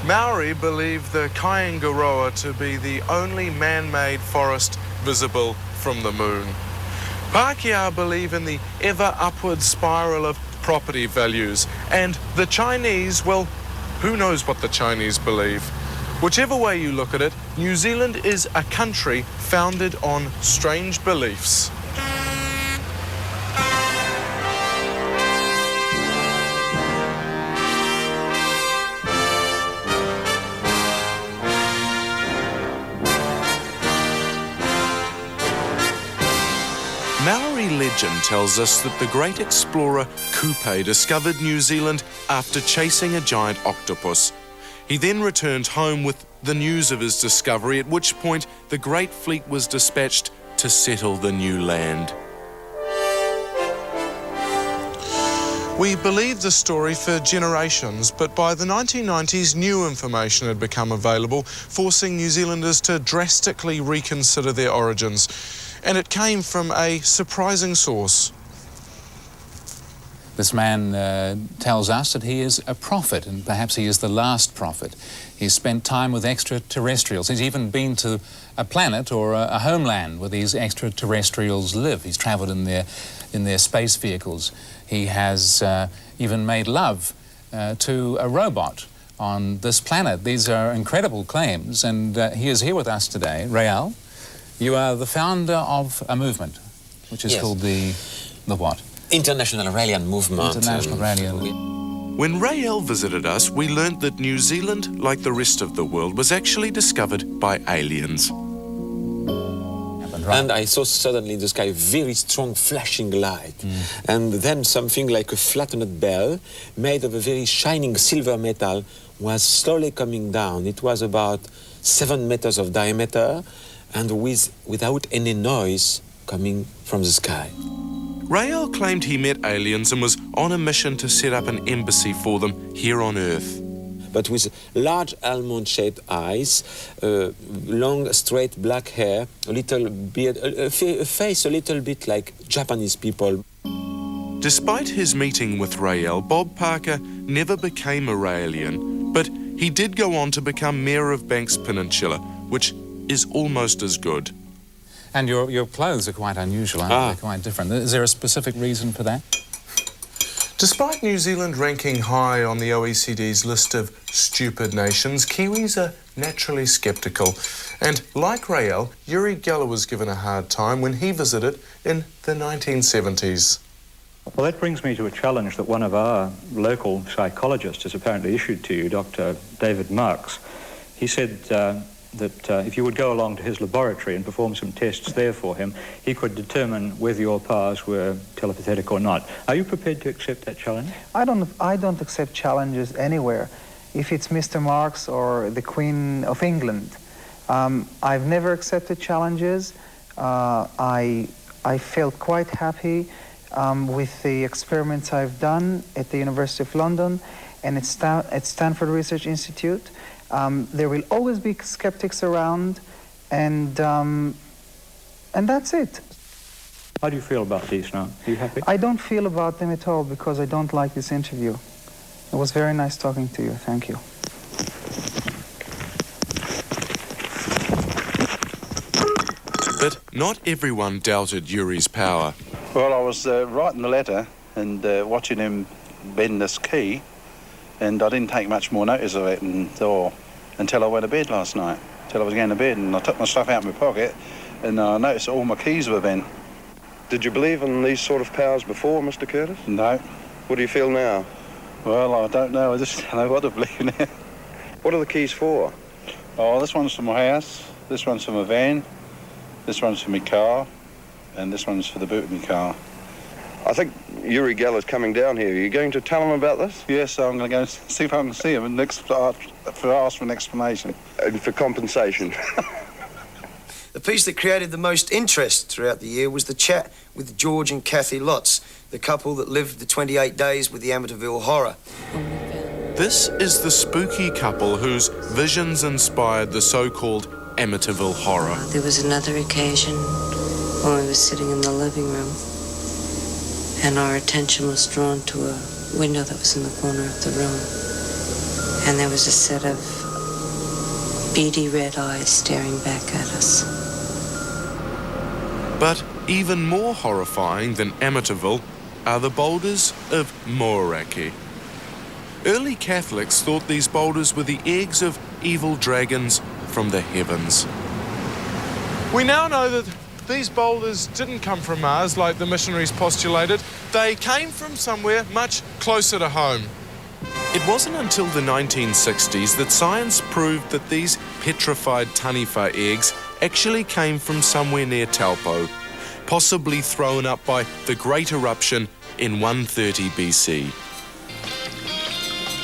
Maori believe the Kaingaroa to be the only man-made forest visible from the moon. Pākehā believe in the ever-upward spiral of property values, and the Chinese, well, who knows what the Chinese believe. Whichever way you look at it, New Zealand is a country founded on strange beliefs. Maori legend tells us that the great explorer Kupe discovered New Zealand after chasing a giant octopus. He then returned home with the news of his discovery, at which point the great fleet was dispatched to settle the new land. We believed the story for generations, but by the 1990s, new information had become available, forcing New Zealanders to drastically reconsider their origins. And it came from a surprising source. This man tells us that he is a prophet, and perhaps he is the last prophet. He's spent time with extraterrestrials. He's even been to a planet or a homeland where these extraterrestrials live. He's travelled in their space vehicles. He has even made love to a robot on this planet. These are incredible claims, and he is here with us today. Rael, you are the founder of a movement, which is called the what? International Raelian Movement. International Raelian. When Rael visited us, we learnt that New Zealand, like the rest of the world, was actually discovered by aliens. And I saw suddenly in the sky a very strong flashing light. And then something like a flattened bell made of a very shining silver metal was slowly coming down. It was about 7 meters of diameter and without any noise coming from the sky. Rael claimed he met aliens and was on a mission to set up an embassy for them here on Earth. But with large almond-shaped eyes, long, straight black hair, a little beard, a face a little bit like Japanese people. Despite his meeting with Rael, Bob Parker never became a Raelian, but he did go on to become Mayor of Banks Peninsula, which is almost as good. And your clothes are quite unusual, aren't they? Quite different. Is there a specific reason for that? Despite New Zealand ranking high on the OECD's list of stupid nations, Kiwis are naturally sceptical. And like Rael, Uri Geller was given a hard time when he visited in the 1970s. Well, that brings me to a challenge that one of our local psychologists has apparently issued to you, Dr. David Marks. He said that if you would go along to his laboratory and perform some tests there for him, he could determine whether your powers were telepathic or not. Are you prepared to accept that challenge? I don't accept challenges anywhere, if it's Mr. Marks or the Queen of England. I've never accepted challenges. I felt quite happy with the experiments I've done at the University of London and at Stanford Research Institute. There will always be skeptics around, and that's it. How do you feel about these now? Are you happy? I don't feel about them at all because I don't like this interview. It was very nice talking to you. Thank you. But not everyone doubted Yuri's power. Well, I was writing the letter and watching him bend this key, and I didn't take much more notice of it until I went to bed last night, until I was going to bed, and I took my stuff out of my pocket, and I noticed all my keys were bent. Did you believe in these sort of powers before, Mr. Curtis? No. What do you feel now? Well, I don't know. I just don't know what to believe now. What are the keys for? Oh, this one's for my house, this one's for my van, this one's for my car, and this one's for the boot of my car. I think Uri Geller's coming down here. Are you going to tell him about this? Yes, I'm going to go and see if I can see him and ask for an explanation. And for compensation. The piece that created the most interest throughout the year was the chat with George and Kathy Lotz, the couple that lived the 28 days with the Amityville Horror. This is the spooky couple whose visions inspired the so-called Amityville Horror. There was another occasion when we were sitting in the living room and our attention was drawn to a window that was in the corner of the room. and there was a set of beady red eyes staring back at us. But even more horrifying than Amityville are the boulders of Moeraki. Early Catholics thought these boulders were the eggs of evil dragons from the heavens. We now know that these boulders didn't come from Mars like the missionaries postulated. They came from somewhere much closer to home. It wasn't until the 1960s that science proved that these petrified Taniwha eggs actually came from somewhere near Taupo, possibly thrown up by the Great Eruption in 130 BC.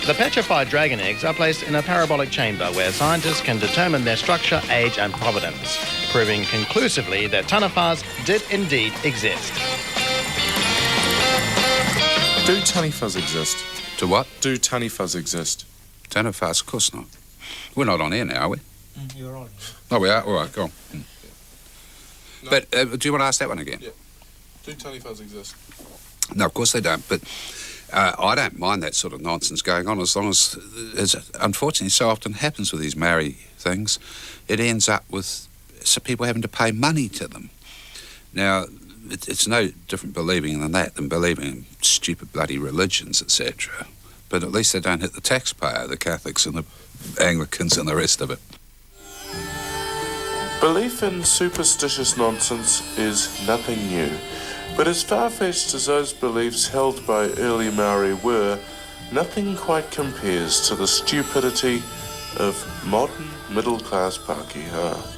The petrified dragon eggs are placed in a parabolic chamber where scientists can determine their structure, age and provenance, proving conclusively that Taniwhas did indeed exist. Do Taniwhas exist? To what? Do Taniwhas exist? Taniwhas? Of course not. We're not on air now, are we? You're on. Oh, we are? All right, go on. No. But do you want to ask that one again? Yeah. Do Taniwhas exist? No, of course they don't, but I don't mind that sort of nonsense going on as long as unfortunately so often happens with these Maori things. It ends up with people having to pay money to them. Now, it's no different believing than believing in stupid bloody religions, etc. But at least they don't hit the taxpayer, the Catholics and the Anglicans and the rest of it. Belief in superstitious nonsense is nothing new, but as far-fetched as those beliefs held by early Maori were, nothing quite compares to the stupidity of modern middle-class Pākehā.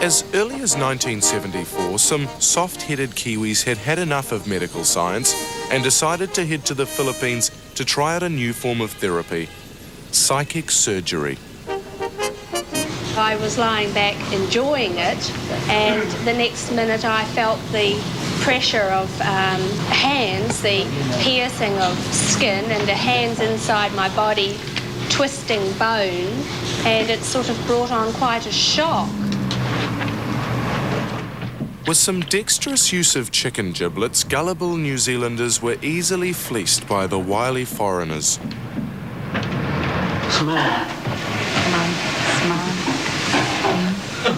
As early as 1974, some soft-headed Kiwis had had enough of medical science and decided to head to the Philippines to try out a new form of therapy, psychic surgery. I was lying back enjoying it, and the next minute I felt the pressure of hands, the piercing of skin, and the hands inside my body twisting bone, and it sort of brought on quite a shock. With some dexterous use of chicken giblets, gullible New Zealanders were easily fleeced by the wily foreigners. Smile. Come on, smile.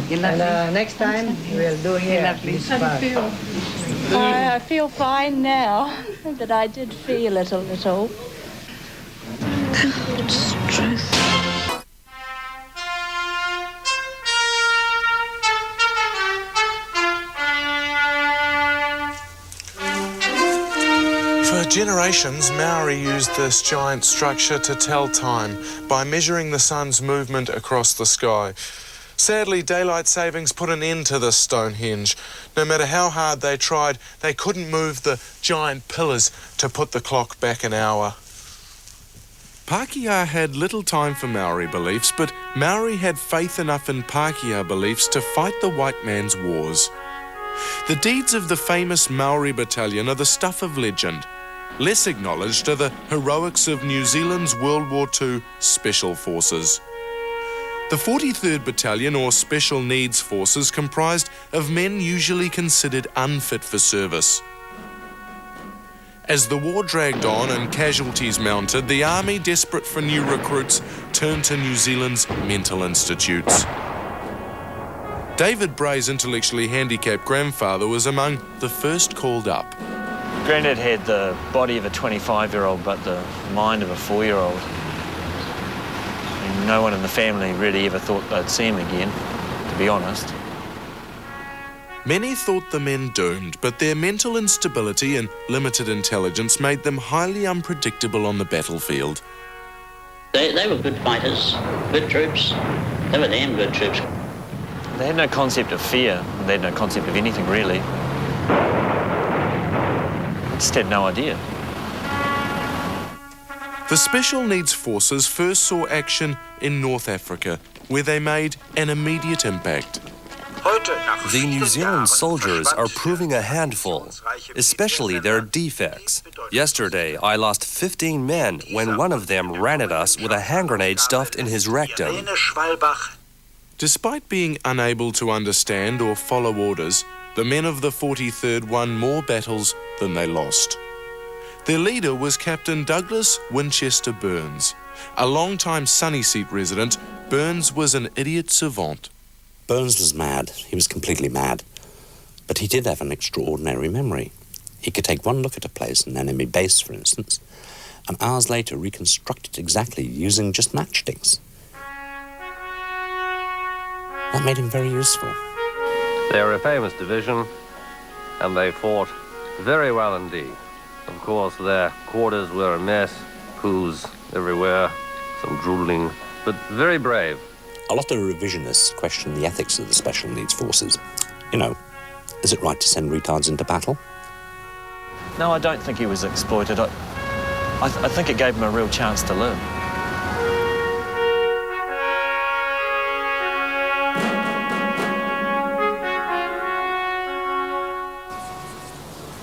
And next time we'll do here. Please. How do you feel? I feel fine now, but I did feel it a little. It's the truth. For generations, Maori used this giant structure to tell time by measuring the sun's movement across the sky. Sadly, daylight savings put an end to this Stonehenge. No matter how hard they tried, they couldn't move the giant pillars to put the clock back an hour. Pākehā had little time for Maori beliefs, but Maori had faith enough in Pākehā beliefs to fight the white man's wars. The deeds of the famous Maori battalion are the stuff of legend. Less acknowledged are the heroics of New Zealand's World War II Special Forces. The 43rd Battalion, or Special Needs Forces, comprised of men usually considered unfit for service. As the war dragged on and casualties mounted, the army, desperate for new recruits, turned to New Zealand's mental institutes. David Bray's intellectually handicapped grandfather was among the first called up. Granddad had the body of a 25-year-old but the mind of a 4-year-old. And no one in the family really ever thought they'd see him again, to be honest. Many thought the men doomed, but their mental instability and limited intelligence made them highly unpredictable on the battlefield. They were good fighters, good troops. They were damn good troops. They had no concept of fear. They had no concept of anything, really. Just had no idea. The Special Needs Forces first saw action in North Africa, where they made an immediate impact. The New Zealand soldiers are proving a handful, especially their defects. Yesterday, I lost 15 men when one of them ran at us with a hand grenade stuffed in his rectum. Despite being unable to understand or follow orders, the men of the 43rd won more battles than they lost. Their leader was Captain Douglas Winchester Burns. A long-time Sunnyseat resident, Burns was an idiot savant. Burns was mad. He was completely mad. But he did have an extraordinary memory. He could take one look at a place, an enemy base, for instance, and hours later reconstruct it exactly using just matchsticks. That made him very useful. They were a famous division, and they fought very well indeed. Of course, their quarters were a mess, poos everywhere, some drooling, but very brave. A lot of revisionists question the ethics of the Special Needs Forces. You know, is it right to send retards into battle? No, I don't think he was exploited. I think it gave him a real chance to learn.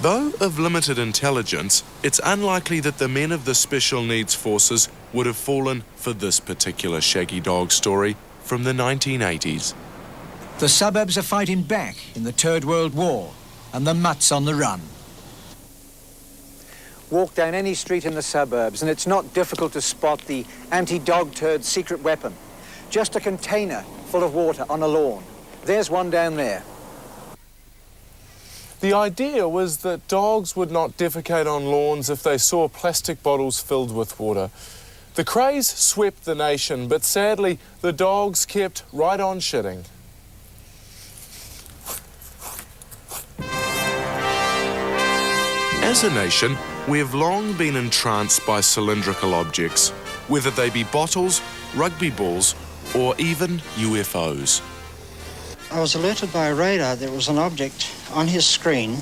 Though of limited intelligence, it's unlikely that the men of the Special Needs Forces would have fallen for this particular shaggy dog story from the 1980s. The suburbs are fighting back in the Third World War, and the mutt's on the run. Walk down any street in the suburbs, and it's not difficult to spot the anti-dog turd secret weapon. Just a container full of water on a lawn. There's one down there. The idea was that dogs would not defecate on lawns if they saw plastic bottles filled with water. The craze swept the nation, but sadly, the dogs kept right on shitting. As a nation, we have long been entranced by cylindrical objects, whether they be bottles, rugby balls, or even UFOs. I was alerted by a radar there was an object on his screen.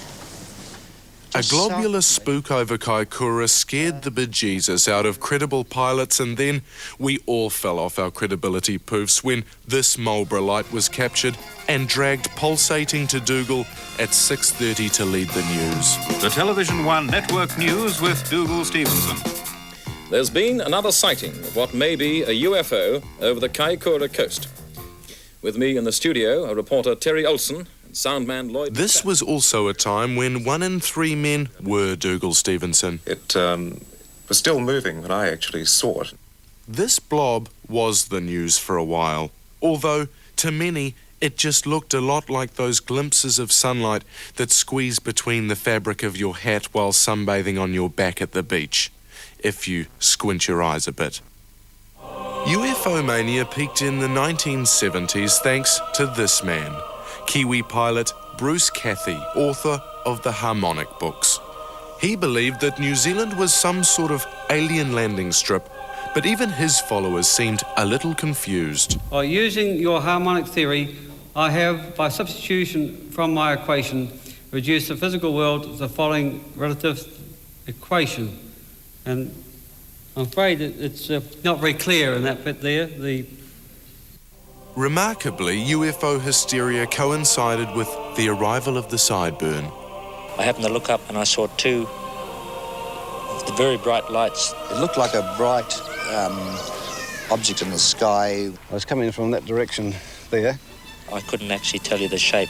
A globular spook over Kaikoura scared the bejesus out of credible pilots, and then we all fell off our credibility poofs when this Marlborough light was captured and dragged pulsating to Dougal at 6:30 to lead the news. The Television One Network News with Dougal Stevenson. There's been another sighting of what may be a UFO over the Kaikoura coast. With me in the studio are reporter Terry Olsen and soundman Lloyd. This was also a time when 1 in 3 men were Dougal Stevenson. It was still moving when I actually saw it. This blob was the news for a while, although to many it just looked a lot like those glimpses of sunlight that squeeze between the fabric of your hat while sunbathing on your back at the beach, if you squint your eyes a bit. UFO mania peaked in the 1970s thanks to this man, Kiwi pilot Bruce Cathy, author of the Harmonic books. He believed that New Zealand was some sort of alien landing strip, but even his followers seemed a little confused. By using your harmonic theory, I have, by substitution from my equation, reduced the physical world to the following relative equation. And I'm afraid it's not very clear in that bit there. Remarkably, UFO hysteria coincided with the arrival of the sideburn. I happened to look up and I saw two very bright lights. It looked like a bright object in the sky. I was coming from that direction there. I couldn't actually tell you the shape.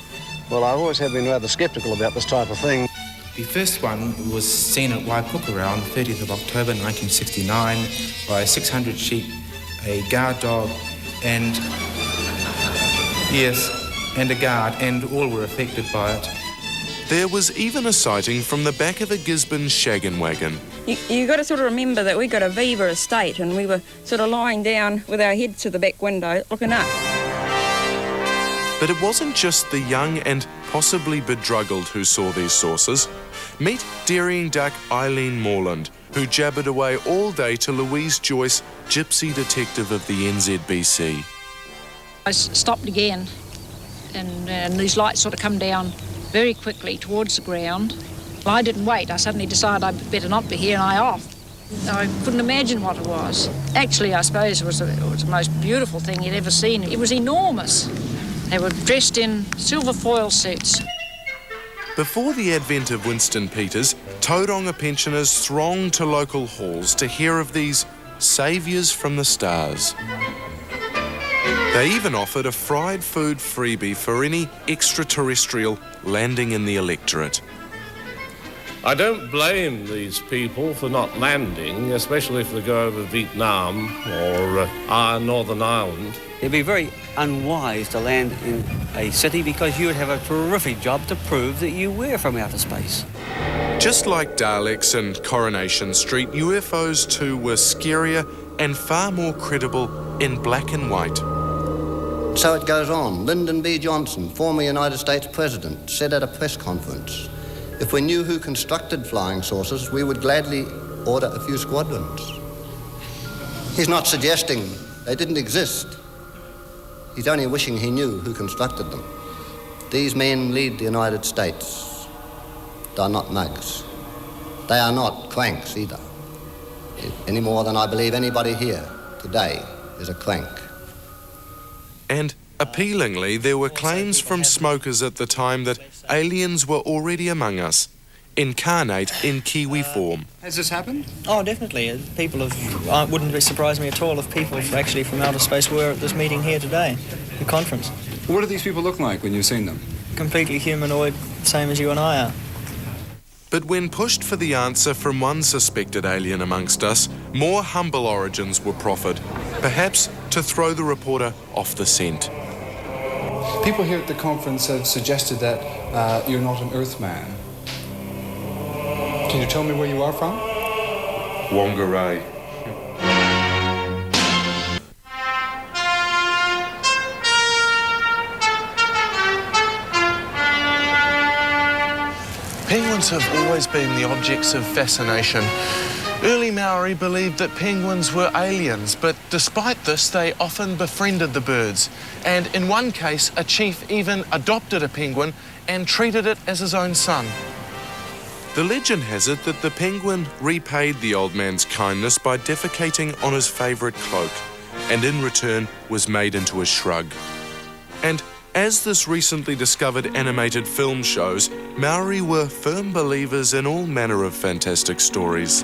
Well, I always have been rather sceptical about this type of thing. The first one was seen at Waipuka on the 30th of October 1969 by 600 sheep, a guard dog, and a guard, and all were affected by it. There was even a sighting from the back of a Gisborne shaggin' wagon. You got to sort of remember that we got a Viva estate and we were sort of lying down with our heads to the back window looking up. But it wasn't just the young and possibly bedraggled who saw these sources. Meet dairying duck Eileen Morland, who jabbered away all day to Louise Joyce, gypsy detective of the NZBC. I stopped again, and these lights sort of come down very quickly towards the ground. Well, I didn't wait. I suddenly decided I'd better not be here, and I off. I couldn't imagine what it was. Actually, I suppose it was the most beautiful thing you'd ever seen. It was enormous. They were dressed in silver foil suits. Before the advent of Winston Peters, Tauranga pensioners thronged to local halls to hear of these saviours from the stars. They even offered a fried food freebie for any extraterrestrial landing in the electorate. I don't blame these people for not landing, especially if they go over Vietnam or Northern Ireland. It'd be very unwise to land in a city because you would have a terrific job to prove that you were from outer space. Just like Daleks and Coronation Street, UFOs too were scarier and far more credible in black and white. So it goes on. Lyndon B. Johnson, former United States President, said at a press conference, "If we knew who constructed flying saucers, we would gladly order a few squadrons." He's not suggesting they didn't exist. He's only wishing he knew who constructed them. These men lead the United States. They are not mugs. They are not cranks either. Any more than I believe anybody here today is a crank. And appealingly, there were claims from smokers at the time that aliens were already among us, incarnate in Kiwi form. Has this happened? Oh, definitely. People have. Wouldn't surprise me at all if people actually from outer space were at this meeting here today, the conference. What do these people look like when you've seen them? Completely humanoid, same as you and I are. But when pushed for the answer from one suspected alien amongst us, more humble origins were proffered, perhaps to throw the reporter off the scent. People here at the conference have suggested that you're not an Earthman. Can you tell me where you are from? Whangarei. Penguins have always been the objects of fascination. Early Maori believed that penguins were aliens, but despite this, they often befriended the birds. And in one case, a chief even adopted a penguin and treated it as his own son. The legend has it that the penguin repaid the old man's kindness by defecating on his favourite cloak, and in return was made into a shrug. And as this recently discovered animated film shows, Maori were firm believers in all manner of fantastic stories.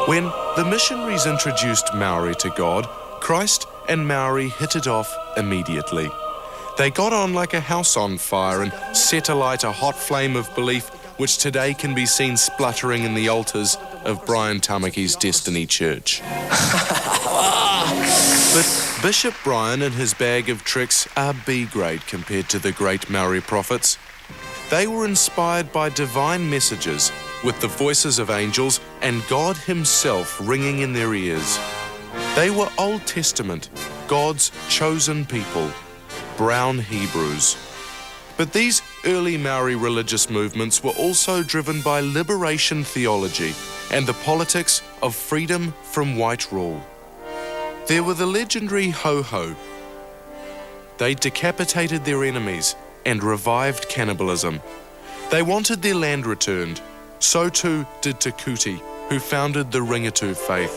When the missionaries introduced Maori to God, Christ and Maori hit it off immediately. They got on like a house on fire and set alight a hot flame of belief which today can be seen spluttering in the altars of Brian Tamaki's Destiny Church. But Bishop Brian and his bag of tricks are B-grade compared to the great Maori prophets. They were inspired by divine messages with the voices of angels and God himself ringing in their ears. They were Old Testament, God's chosen people, brown Hebrews. But these early Maori religious movements were also driven by liberation theology and the politics of freedom from white rule. There were the legendary Ho-Ho. They decapitated their enemies and revived cannibalism. They wanted their land returned. So too did Takuti, who founded the Ringatu faith.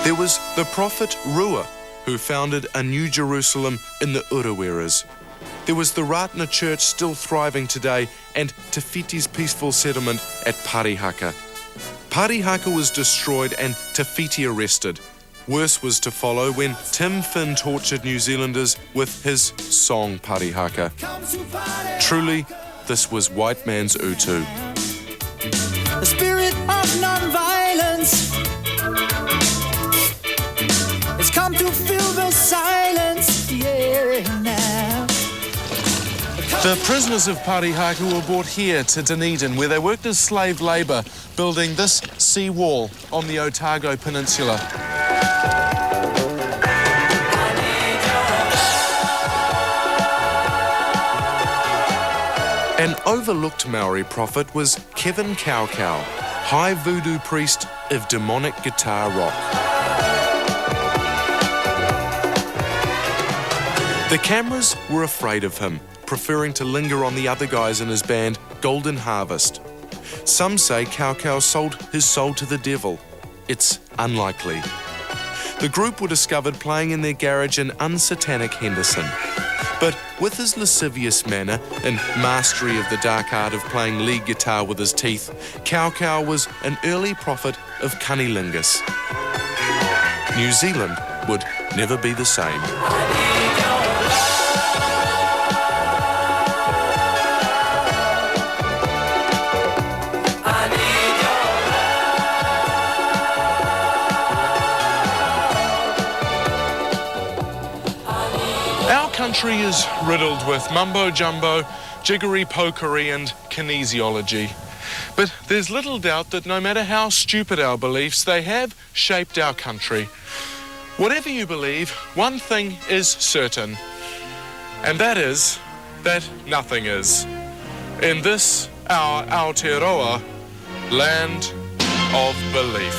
There was the prophet Rua, who founded a new Jerusalem in the Ureweras. There was the Ratana Church still thriving today and Te Whiti's peaceful settlement at Parihaka. Parihaka was destroyed and Te Whiti arrested. Worse was to follow when Tim Finn tortured New Zealanders with his song Parihaka. Truly, this was white man's Utu. The spirit of non-violence has come to fill the silence, yeah, now. The prisoners of Parihaka were brought here to Dunedin, where they worked as slave labour, building this sea wall on the Otago Peninsula. An overlooked Maori prophet was Kevin Kaukau, high voodoo priest of demonic guitar rock. The cameras were afraid of him, preferring to linger on the other guys in his band, Golden Harvest. Some say Kaukau sold his soul to the devil. It's unlikely. The group were discovered playing in their garage in unsatanic Henderson. But with his lascivious manner and mastery of the dark art of playing lead guitar with his teeth, Kaukau was an early prophet of cunnilingus. New Zealand would never be the same. Our country is riddled with mumbo-jumbo, jiggery-pokery and kinesiology. But there's little doubt that no matter how stupid our beliefs, they have shaped our country. Whatever you believe, one thing is certain, and that is that nothing is. In this, our Aotearoa, land of belief.